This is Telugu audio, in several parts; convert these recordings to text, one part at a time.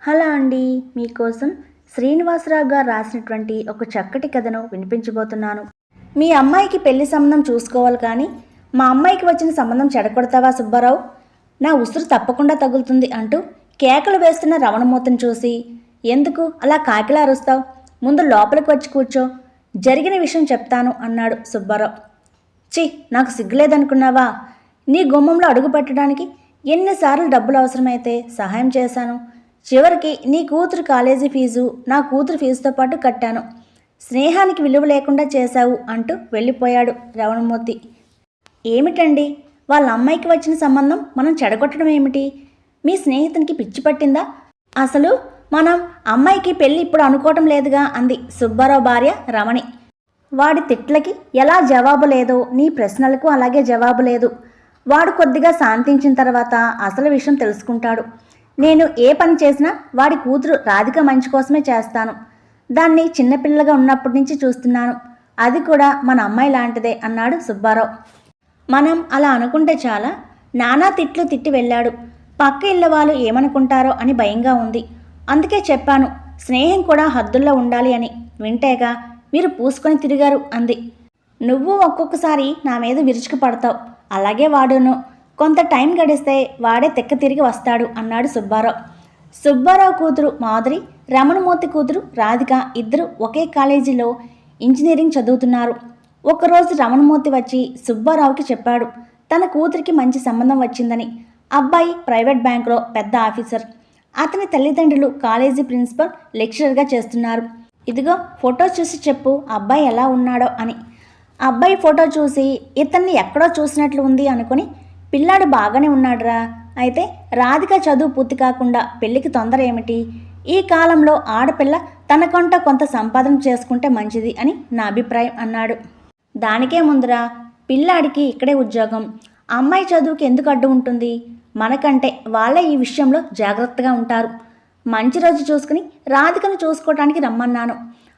హలో అండి. మీకోసం శ్రీనివాసరావు గారు రాసినటువంటి ఒక చక్కటి కథను వినిపించబోతున్నాను. మీ అమ్మాయికి పెళ్లి సంబంధం చూసుకోవాలి కానీ మా అమ్మాయికి వచ్చిన సంబంధం చెడగొడతావా సుబ్బారావు? నా ఉసురు తప్పకుండా తగులుతుంది అంటూ కేకలు వేస్తున్న రమణమూర్తిని చూసి, ఎందుకు అలా కాకిలా అరుస్తావు? ముందు లోపలికి వచ్చి కూర్చో, జరిగిన విషయం చెప్తాను అన్నాడు సుబ్బారావు. చి, నాకు సిగ్గులేదనుకున్నావా? నీ గుమ్మంలో అడుగు పెట్టడానికి ఎన్నిసార్లు డబ్బులు అవసరమైతే సహాయం చేశాను. చివరికి నీ కూతురు కాలేజీ ఫీజు నా కూతురు ఫీజుతో పాటు కట్టాను. స్నేహానికి విలువ లేకుండా చేశావు అంటూ వెళ్ళిపోయాడు రమణమూర్తి. ఏమిటండి, వాళ్ళ అమ్మాయికి వచ్చిన సంబంధం మనం చెడగొట్టడం ఏమిటి? మీ స్నేహితునికి పిచ్చి పట్టిందా? అసలు మనం అమ్మాయికి పెళ్ళి ఇప్పుడు అనుకోవటం లేదుగా అంది సుబ్బారావు భార్య రమణి. వాడి తిట్లకి ఎలా జవాబు లేదో నీ ప్రశ్నలకు అలాగే జవాబు లేదు. వాడు కొద్దిగా శాంతించిన తర్వాత అసలు విషయం తెలుసుకుంటాడు. నేను ఏ పని చేసినా వాడి కూతురు రాధిక మంచి కోసమే చేస్తాను. దాన్ని చిన్నపిల్లగా ఉన్నప్పటి నుంచి చూస్తున్నాను. అది కూడా మన అమ్మాయి లాంటిదే అన్నాడు సుబ్బారావు. మనం అలా అనుకుంటే చాలా. నానా తిట్లు తిట్టి వెళ్ళాడు. పక్క ఇళ్ళ వాళ్ళు ఏమనుకుంటారో అని భయంగా ఉంది. అందుకే చెప్పాను, స్నేహం కూడా హద్దుల్లో ఉండాలి అని. వింటేగా మీరు పూసుకొని తిరిగారు అంది. నువ్వు ఒక్కొక్కసారి నా మీద విరుచుకు పడతావు. అలాగే వాడును. కొంత టైం గడిస్తే వాడే తెక్క తిరిగి వస్తాడు అన్నాడు సుబ్బారావు. సుబ్బారావు కూతురు మాధురి, రమణమూర్తి కూతురు రాధిక ఇద్దరు ఒకే కాలేజీలో ఇంజనీరింగ్ చదువుతున్నారు. ఒకరోజు రమణమూర్తి వచ్చి సుబ్బారావుకి చెప్పాడు తన కూతురికి మంచి సంబంధం వచ్చిందని. అబ్బాయి ప్రైవేట్ బ్యాంకులో పెద్ద ఆఫీసర్. అతని తల్లిదండ్రులు కాలేజీ ప్రిన్సిపల్ లెక్చరర్గా చేస్తున్నారు. ఇదిగో ఫోటో చూసి చెప్పు అబ్బాయి ఎలా ఉన్నాడో అని. అబ్బాయి ఫోటో చూసి ఇతన్ని ఎక్కడో చూసినట్లు ఉంది అనుకుని, పిల్లాడు బాగానే ఉన్నాడురా. అయితే రాధిక చదువు పూర్తి కాకుండా పెళ్లికి తొందర ఏమిటి? ఈ కాలంలో ఆడపిల్ల తనకంట కొంత సంపాదన చేసుకుంటే మంచిది అని నా అభిప్రాయం అన్నాడు. దానికే ముందురా, పిల్లాడికి ఇక్కడే ఉద్యోగం. అమ్మాయి చదువుకి ఎందుకు అడ్డు ఉంటుంది? మనకంటే వాళ్ళే ఈ విషయంలో జాగ్రత్తగా ఉంటారు. మంచి రోజు చూసుకుని రాధికను చూసుకోవటానికి రమ్మన్నాను.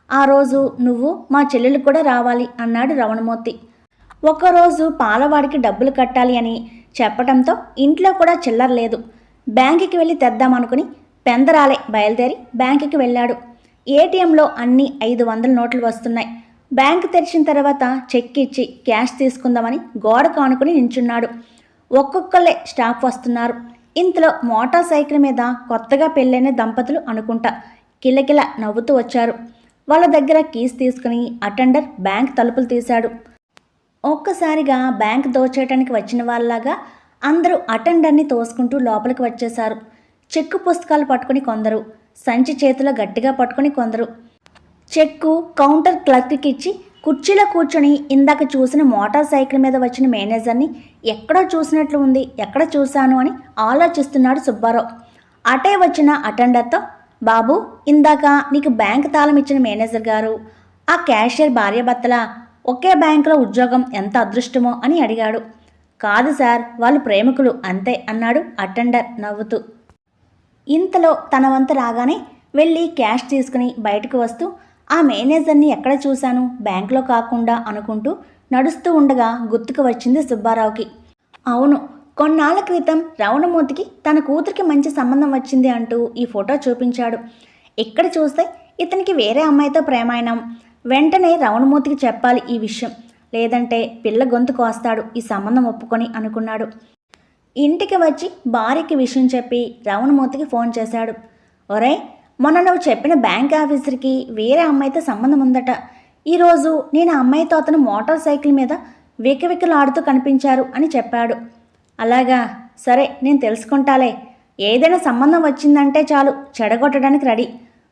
ఆ రోజు నువ్వు మా చెల్లెలు కూడా రావాలి అన్నాడు రమణమూర్తి. ఒకరోజు పాలవాడికి డబ్బులు కట్టాలి అని చెప్పడంతో ఇంట్లో కూడా చిల్లర లేదు. బ్యాంకుకి వెళ్ళి తెద్దామనుకుని పెందరాలే బయలుదేరి బ్యాంకుకి వెళ్ళాడు. ఏటీఎంలో అన్ని 500 నోట్లు వస్తున్నాయి. బ్యాంకు తెరిచిన తర్వాత చెక్ ఇచ్చి క్యాష్ తీసుకుందామని గోడ కానుకుని నించున్నాడు. ఒక్కొక్కళ్ళే స్టాఫ్ వస్తున్నారు. ఇంతలో మోటార్ సైకిల్ మీద కొత్తగా పెళ్ళైన దంపతులు అనుకుంటా కిలకిల నవ్వుతూ వచ్చారు. వాళ్ళ దగ్గర కీస్ తీసుకుని అటెండర్ బ్యాంక్ తలుపులు తీశాడు. ఒక్కసారిగా బ్యాంక్ దోచేయటానికి వచ్చిన వాళ్ళలాగా అందరూ అటెండర్ని తోసుకుంటూ లోపలికి వచ్చేశారు. చెక్కు పుస్తకాలు పట్టుకుని కొందరు, సంచి చేతిలో గట్టిగా పట్టుకుని కొందరు. చెక్కు కౌంటర్ క్లర్క్కి ఇచ్చి కుర్చీలో కూర్చొని ఇందాక చూసిన మోటార్ సైకిల్ మీద వచ్చిన మేనేజర్ని ఎక్కడో చూసినట్లు ఉంది, ఎక్కడ చూశాను అని ఆలోచిస్తున్నాడు సుబ్బారావు. అటే వచ్చిన అటెండర్తో, బాబు, ఇందాక నీకు బ్యాంక్ తాళం ఇచ్చిన మేనేజర్ గారు ఆ క్యాషియర్ భార్యాభర్తలా ఒకే బ్యాంకులో ఉద్యోగం ఎంత అదృష్టమో అని అడిగాడు. కాదు సార్, వాళ్ళు ప్రేమికులు అంతే అన్నాడు అటెండర్ నవ్వుతూ. ఇంతలో తన వంతు రాగానే వెళ్ళి క్యాష్ తీసుకుని బయటకు వస్తూ ఆ మేనేజర్ని ఎక్కడ చూశాను, బ్యాంకులో కాకుండా అనుకుంటూ నడుస్తూ ఉండగా గుర్తుకు వచ్చింది సుబ్బారావుకి. అవును, కొన్నాళ్ల క్రితం రమణమూర్తికి తన కూతురికి మంచి సంబంధం వచ్చింది అంటూ ఈ ఫోటో చూపించాడు. ఇక్కడ చూస్తే ఇతనికి వేరే అమ్మాయితో ప్రేమాయణం. వెంటనే రమణమూర్తికి చెప్పాలి ఈ విషయం, లేదంటే పిల్ల గొంతు కోస్తాడు ఈ సంబంధం ఒప్పుకొని అనుకున్నాడు. ఇంటికి వచ్చి భార్యకి విషయం చెప్పి రమణమూర్తికి ఫోన్ చేశాడు. ఒరే, మొన్న నువ్వు చెప్పిన బ్యాంక్ ఆఫీసర్కి వేరే అమ్మాయితో సంబంధం ఉందట. ఈరోజు నేను ఆ అమ్మాయితో అతను మోటార్ సైకిల్ మీద వికవికలాడుతూ కనిపించారు అని చెప్పాడు. అలాగా, సరే నేను తెలుసుకుంటాలే. ఏదైనా సంబంధం వచ్చిందంటే చాలు చెడగొట్టడానికి రెడీ.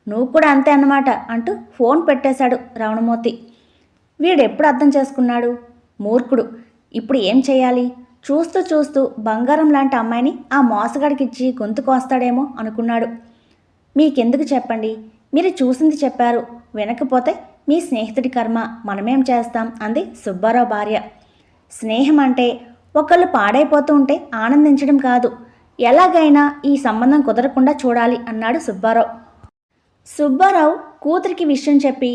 నువ్వు కూడా అంతే అన్నమాట అంటూ ఫోన్ పెట్టేశాడు రమణమూర్తి. వీడెప్పుడు అర్థం చేసుకున్నాడు? మూర్ఖుడు. ఇప్పుడు ఏం చేయాలి? చూస్తూ చూస్తూ బంగారం లాంటి అమ్మాయిని ఆ మోసగాడికిచ్చి గొంతు కోస్తాడేమో అనుకున్నాడు. మీకెందుకు చెప్పండి, మీరు చూసింది చెప్పారు. వినకపోతే మీ స్నేహితుడి కర్మ, మనమేం చేస్తాం అంది సుబ్బారావు భార్య. స్నేహం అంటే ఒకళ్ళు పాడైపోతూ ఉంటే ఆనందించడం కాదు, ఎలాగైనా ఈ సంబంధం కుదరకుండా చూడాలి అన్నాడు సుబ్బారావు. సుబ్బారావు కూతురికి విషయం చెప్పి,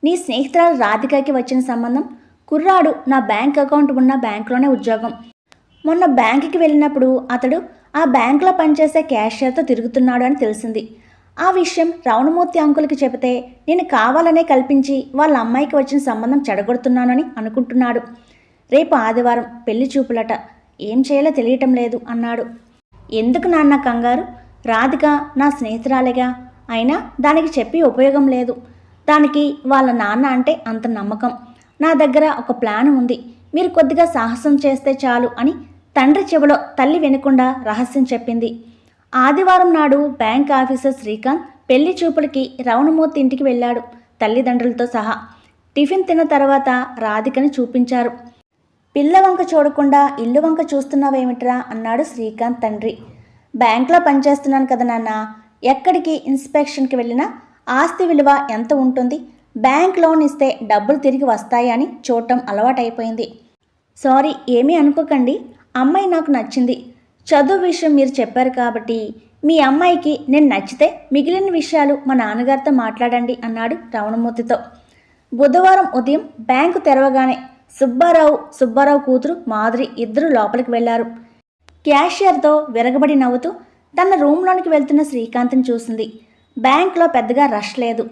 నీ స్నేహితురాలు రాధికకి వచ్చిన సంబంధం, కుర్రాడు నా బ్యాంక్ అకౌంట్ ఉన్న బ్యాంకులోనే ఉద్యోగం. మొన్న బ్యాంకుకి వెళ్ళినప్పుడు అతడు ఆ బ్యాంకులో పనిచేసే క్యాషియర్తో తిరుగుతున్నాడు అని తెలిసింది. ఆ విషయం రవణమూర్తి అంకుల్కి చెబితే నేను కావాలనే కల్పించి వాళ్ళ అమ్మాయికి వచ్చిన సంబంధం చెడగొడుతున్నానని అనుకుంటున్నాడు. రేపు ఆదివారం పెళ్లి చూపులట, ఏం చేయాలో తెలియటం లేదు అన్నాడు. ఎందుకు నాన్న కంగారు? రాధిక నా స్నేహితురాలిగా, అయినా దానికి చెప్పి ఉపయోగం లేదు. దానికి వాళ్ళ నాన్న అంటే అంత నమ్మకం. నా దగ్గర ఒక ప్లాన్ ఉంది, మీరు కొద్దిగా సాహసం చేస్తే చాలు అని తండ్రి చెవిలో తల్లి వినకుండా రహస్యం చెప్పింది. ఆదివారం నాడు బ్యాంక్ ఆఫీసర్ శ్రీకాంత్ పెళ్లి చూపులకి రవణమూర్తి ఇంటికి వెళ్ళాడు, తల్లిదండ్రులతో సహా. టిఫిన్ తిన్న తర్వాత రాధికని చూపించారు. పిల్ల వంక చూడకుండా ఇల్లు వంక చూస్తున్నావేమిట్రా అన్నాడు శ్రీకాంత్ తండ్రి. బ్యాంక్లో పనిచేస్తున్నాను కదా నాన్న, ఎక్కడికి ఇన్స్పెక్షన్కి వెళ్ళినా ఆస్తి విలువ ఎంత ఉంటుంది, బ్యాంక్ లోన్ ఇస్తే డబ్బులు తిరిగి వస్తాయి అని చూడటం అలవాటైపోయింది. సారీ, ఏమీ అనుకోకండి, అమ్మాయి నాకు నచ్చింది. చదువు విషయం మీరు చెప్పారు కాబట్టి మీ అమ్మాయికి నేను నచ్చితే మిగిలిన విషయాలు మా నాన్నగారితో మాట్లాడండి అన్నాడు రవణమూర్తితో. బుధవారం ఉదయం బ్యాంకు తెరవగానే సుబ్బారావు కూతురు మాధురి ఇద్దరు లోపలికి వెళ్లారు. క్యాషియర్తో విరగబడి నవ్వుతూ తన రూమ్లోనికి వెళ్తున్న శ్రీకాంత్ని చూసింది. బ్యాంక్లో పెద్దగా రష్ లేదు.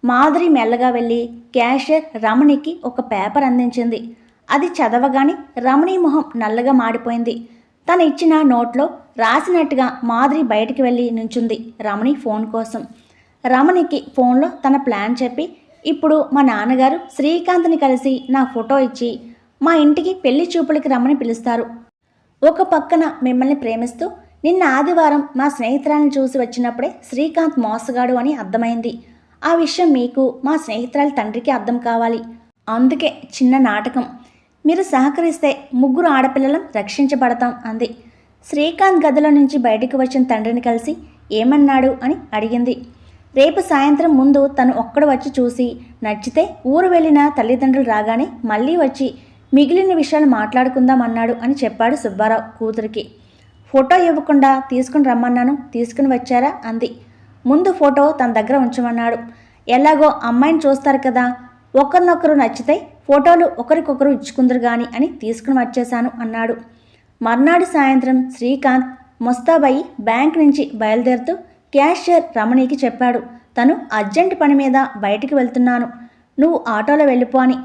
మాధురి మెల్లగా వెళ్ళి క్యాషియర్ రమణికి ఒక పేపర్ అందించింది. అది చదవగానే రమణి మొహం నల్లగా మాడిపోయింది. తను ఇచ్చిన నోట్లో రాసినట్టుగా మాధురి బయటికి వెళ్ళి నుంచుంది రమణి ఫోన్ కోసం. రమణికి ఫోన్లో తన ప్లాన్ చెప్పి, ఇప్పుడు మా నాన్నగారు శ్రీకాంత్ని కలిసి నా ఫోటో ఇచ్చి మా ఇంటికి పెళ్లి చూపులకి రమ్మని పిలుస్తారు. ఒక పక్కన మిమ్మల్ని ప్రేమిస్తూ నిన్న ఆదివారం మా స్నేహితురాలను చూసి వచ్చినప్పుడే శ్రీకాంత్ మోసగాడు అని అర్థమైంది. ఆ విషయం మీకు మా స్నేహితురాలి తండ్రికి అర్థం కావాలి. అందుకే చిన్న నాటకం. మీరు సహకరిస్తే ముగ్గురు ఆడపిల్లలం రక్షించబడతాం అంది. శ్రీకాంత్ గదిలో నుంచి బయటికి వచ్చిన తండ్రిని కలిసి ఏమన్నాడు అని అడిగింది. రేపు సాయంత్రం ముందు తను ఒక్కడు వచ్చి చూసి నచ్చితే ఊరు వెళ్ళిన తల్లిదండ్రులు రాగానే మళ్ళీ వచ్చి మిగిలిన విషయాలు మాట్లాడుకుందాం అన్నాడు అని చెప్పాడు సుబ్బారావు కూతురికి. ఫోటో ఇవ్వకుండా తీసుకుని రమ్మన్నాను, తీసుకుని వచ్చారా అంది. ముందు ఫోటో తన దగ్గర ఉంచమన్నాడు. ఎలాగో అమ్మాయిని చూస్తారు కదా, ఒకరినొకరు నచ్చితే ఫోటోలు ఒకరికొకరు ఇచ్చుకుందరు గాని అని తీసుకుని వచ్చేశాను అన్నాడు. మర్నాడు సాయంత్రం శ్రీకాంత్ ముస్తాబయ్యి బ్యాంక్ నుంచి బయలుదేరుతూ క్యాషియర్ రమణికి చెప్పాడు, తను అర్జెంట్ పని మీద బయటికి వెళ్తున్నాను, నువ్వు ఆటోలో వెళ్ళిపో అని.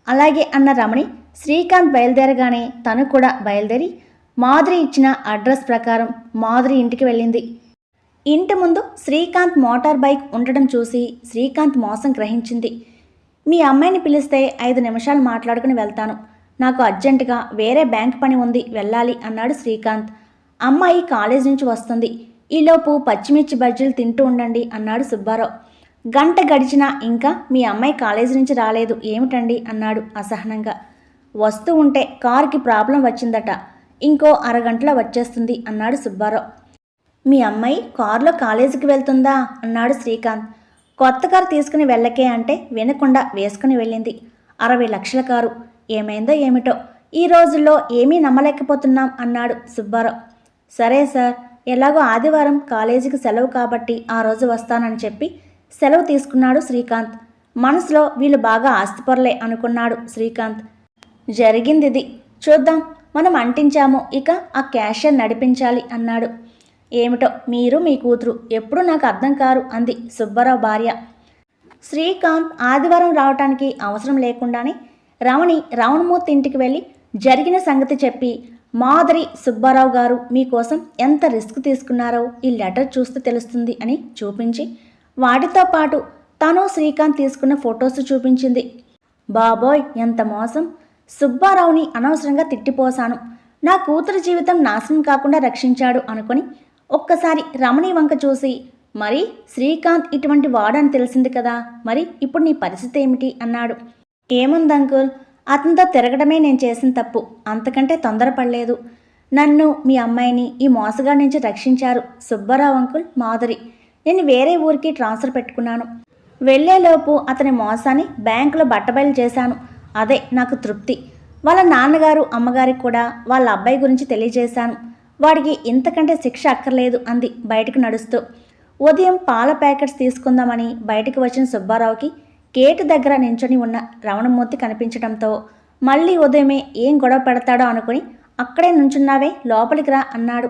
అలాగే అన్న రమణి శ్రీకాంత్ బయలుదేరగానే తను కూడా బయలుదేరి మాధురి ఇచ్చిన అడ్రస్ ప్రకారం మాధురి ఇంటికి వెళ్ళింది. ఇంటి ముందు శ్రీకాంత్ మోటార్ బైక్ ఉండడం చూసి శ్రీకాంత్ మోసం గ్రహించింది. మీ అమ్మాయిని పిలిస్తే 5 నిమిషాలు మాట్లాడుకుని వెళ్తాను, నాకు అర్జెంటుగా వేరే బ్యాంక్ పని ఉంది, వెళ్ళాలి అన్నాడు శ్రీకాంత్. అమ్మాయి కాలేజ్ నుంచి వస్తుంది, ఈలోపు పచ్చిమిర్చి బజ్జీలు తింటూ ఉండండి అన్నాడు సుబ్బారావు. గంట గడిచినా ఇంకా మీ అమ్మాయి కాలేజీ నుంచి రాలేదు ఏమిటండి అన్నాడు అసహనంగా. వస్తూ ఉంటే కారుకి ప్రాబ్లం వచ్చిందట, ఇంకో అరగంటలో వచ్చేస్తుంది అన్నాడు సుబ్బారావు. మీ అమ్మాయి కారులో కాలేజీకి వెళ్తుందా అన్నాడు శ్రీకాంత్. కొత్త కారు తీసుకుని వెళ్ళకే అంటే వినకుండా వేసుకుని వెళ్ళింది. 60 లక్షల కారు, ఏమైందో ఏమిటో, ఈ రోజుల్లో ఏమీ నమ్మలేకపోతున్నాం అన్నాడు సుబ్బారావు. సరే సార్, ఎలాగో ఆదివారం కాలేజీకి సెలవు కాబట్టి ఆ రోజు వస్తానని చెప్పి సెలవు తీసుకున్నాడు శ్రీకాంత్. మనసులో వీళ్ళు బాగా ఆస్తిపరులే అనుకున్నాడు శ్రీకాంత్. జరిగింది ఇది, చూద్దాం, మనం అంటించాము, ఇక ఆ క్యాషియర్ నడిపించాలి అన్నాడు. ఏమిటో మీరు మీ కూతురు ఎప్పుడూ నాకు అర్థం కారు అంది సుబ్బారావు భార్య. శ్రీకాంత్ ఆదివారం రావటానికి అవసరం లేకుండానే రవణమూర్తి ఇంటికి వెళ్ళి జరిగిన సంగతి చెప్పి, మాధురి సుబ్బారావు గారు మీకోసం ఎంత రిస్క్ తీసుకున్నారో ఈ లెటర్ చూస్తే తెలుస్తుంది అని చూపించి వాటితో పాటు తను శ్రీకాంత్ తీసుకున్న ఫొటోస్ చూపించింది. బాబోయ్ ఎంత మోసం! సుబ్బారావుని అనవసరంగా తిట్టిపోసాను, నా కూతురు జీవితం నాశనం కాకుండా రక్షించాడు అనుకొని ఒక్కసారి రమణి వంక చూసి, మరి శ్రీకాంత్ ఇటువంటి వాడని తెలిసింది కదా, మరి ఇప్పుడు నీ పరిస్థితి ఏమిటి అన్నాడు. ఏముంది అంకుల్, అతనితో తిరగడమే నేను చేసిన తప్పు, అంతకంటే తొందరపడలేదు. నన్ను మీ అమ్మాయిని ఈ మోసగాడి నుంచి రక్షించారు సుబ్బారావు అంకుల్, మాధురి. నేను వేరే ఊరికి ట్రాన్స్ఫర్ పెట్టుకున్నాను. వెళ్లేలోపు అతని మోసాన్ని బ్యాంకులో బట్టబయలు చేశాను, అదే నాకు తృప్తి. వాళ్ళ నాన్నగారు అమ్మగారికి కూడా వాళ్ళ అబ్బాయి గురించి తెలియజేశాను, వాడికి ఇంతకంటే శిక్ష అక్కర్లేదు అంది బయటకు నడుస్తూ. ఉదయం పాల ప్యాకెట్స్ తీసుకుందామని బయటికి వచ్చిన సుబ్బారావుకి గేటు దగ్గర నించొని ఉన్న రవణమూర్తి కనిపించడంతో మళ్ళీ ఉదయమే ఏం గొడవ పెడతాడో అనుకుని అక్కడే నుంచున్నావే, లోపలికి రా అన్నాడు.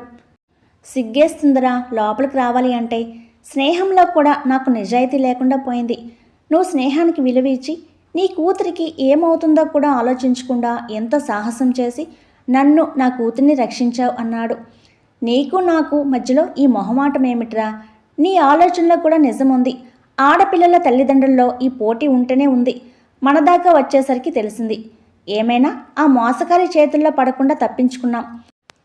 సిగ్గేస్తుందిరా లోపలికి రావాలి అంటే. స్నేహంలో కూడా నాకు నిజాయితీ లేకుండా పోయింది. నువ్వు స్నేహానికి విలువ ఇచ్చి నీ కూతురికి ఏమవుతుందో కూడా ఆలోచించకుండా ఎంతో సాహసం చేసి నన్ను నా కూతుర్ని రక్షించావు అన్నాడు. నీకు నాకు మధ్యలో ఈ మొహమాటం ఏమిట్రా? నీ ఆలోచనలో కూడా నిజముంది. ఆడపిల్లల తల్లిదండ్రుల్లో ఈ పోటీ ఉంటేనే ఉంది. మన దాకా వచ్చేసరికి తెలిసింది. ఏమైనా ఆ మోసకారి చేతుల్లో పడకుండా తప్పించుకున్నాం.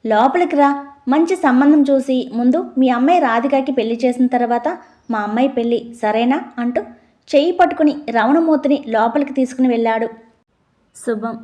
లోపలికి రా, మంచి సంబంధం చూసి ముందు మీ అమ్మాయి రాధికకి పెళ్లి చేసిన తర్వాత మా అమ్మాయి పెళ్ళి, సరేనా అంటూ చెయ్యి పట్టుకుని రవణమూర్తిని లోపలికి తీసుకుని వెళ్ళాడు. శుభం.